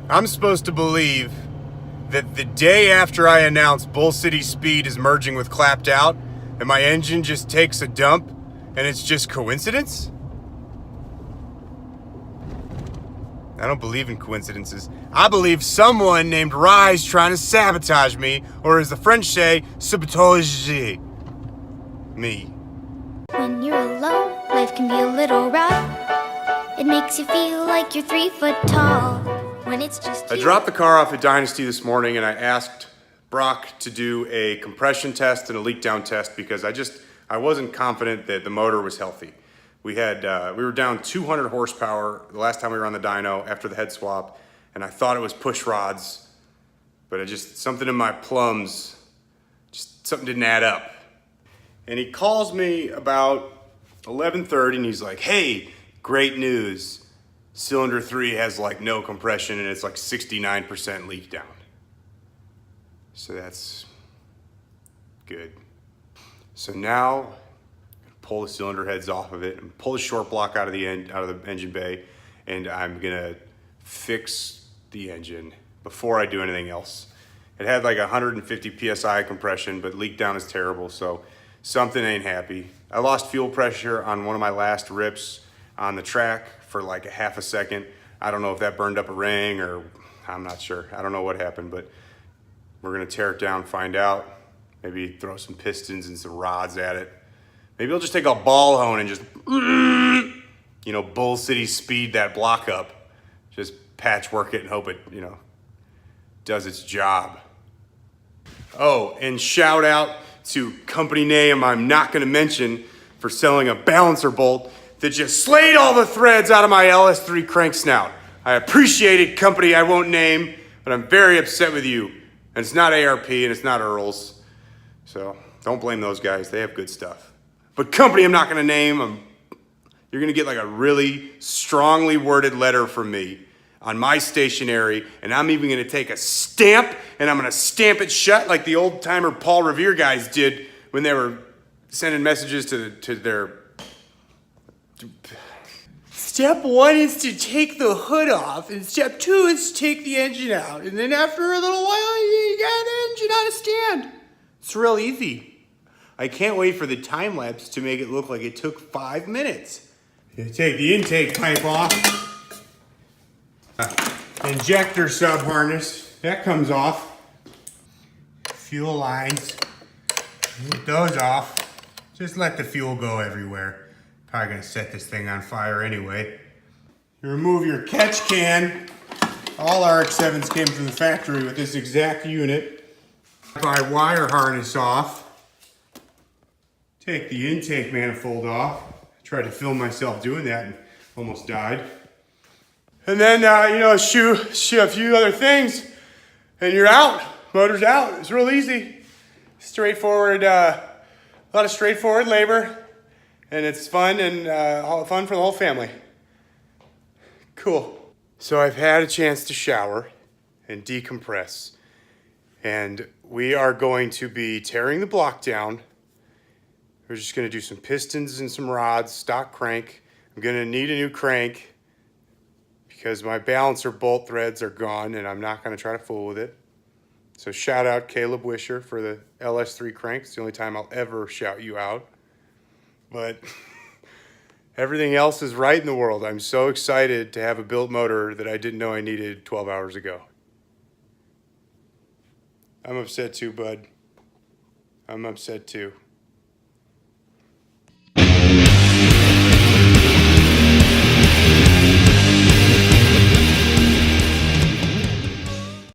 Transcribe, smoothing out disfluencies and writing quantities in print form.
I'm supposed to believe that the day after I announced Bull City Speed is merging with Clapped Out, and my engine just takes a dump, and it's just coincidence? I don't believe in coincidences. I believe someone named Rye's trying to sabotage me, or as the French say, sabotage me. When you're alone, life can be a little rough. It makes you feel like you're 3 foot tall. When it's just I dropped the car off at Dynasty this morning and I asked Brock to do a compression test and a leak down test because I wasn't confident that the motor was healthy. We were down 200 horsepower the last time we were on the dyno after the head swap, and I thought it was push rods, but something in my plums, something didn't add up. And he calls me about 11:30 and he's like, hey, great news. Cylinder 3 has like no compression and it's like 69% leak down. So that's good. So now pull the cylinder heads off of it and pull the short block out of the engine bay, and I'm gonna fix the engine before I do anything else. It had like 150 PSI compression, but leak down is terrible, so something ain't happy. I lost fuel pressure on one of my last rips on the track for like a half a second. I don't know if that burned up a ring or I'm not sure. I don't know what happened, but we're gonna tear it down, find out. Maybe throw some pistons and some rods at it. Maybe I'll just take a ball hone and just, Bull City Speed that block up. Just patchwork it and hope it, does its job. Oh, and shout out to company name I'm not gonna mention for selling a balancer bolt that just slayed all the threads out of my LS3 crank snout. I appreciate it, company I won't name, but I'm very upset with you. And it's not ARP and it's not Earl's. So don't blame those guys, they have good stuff. But company I'm not gonna name, you're gonna get like a really strongly worded letter from me on my stationery, and I'm even gonna take a stamp and I'm gonna stamp it shut like the old timer Paul Revere guys did when they were sending messages to their... Step 1 is to take the hood off, and step 2 is to take the engine out. And then after a little while, you got the engine on a stand. It's real easy. I can't wait for the time lapse to make it look like it took 5 minutes. You take the intake pipe off. Injector sub harness, that comes off. Fuel lines, get those off. Just let the fuel go everywhere. Probably gonna set this thing on fire anyway. You remove your catch can. All Rx7s came from the factory with this exact unit. My wire harness off. Take the intake manifold off. I tried to film myself doing that and almost died. And then, shoot a few other things and you're out. Motor's out. It's real easy. Straightforward, a lot of straightforward labor. And it's fun and fun for the whole family. Cool. So I've had a chance to shower and decompress. And we are going to be tearing the block down. We're just gonna do some pistons and some rods, stock crank. I'm gonna need a new crank because my balancer bolt threads are gone and I'm not gonna try to fool with it. So shout out Caleb Wisher for the LS3 crank. It's the only time I'll ever shout you out. But everything else is right in the world. I'm so excited to have a built motor that I didn't know I needed 12 hours ago. I'm upset too, bud. I'm upset too.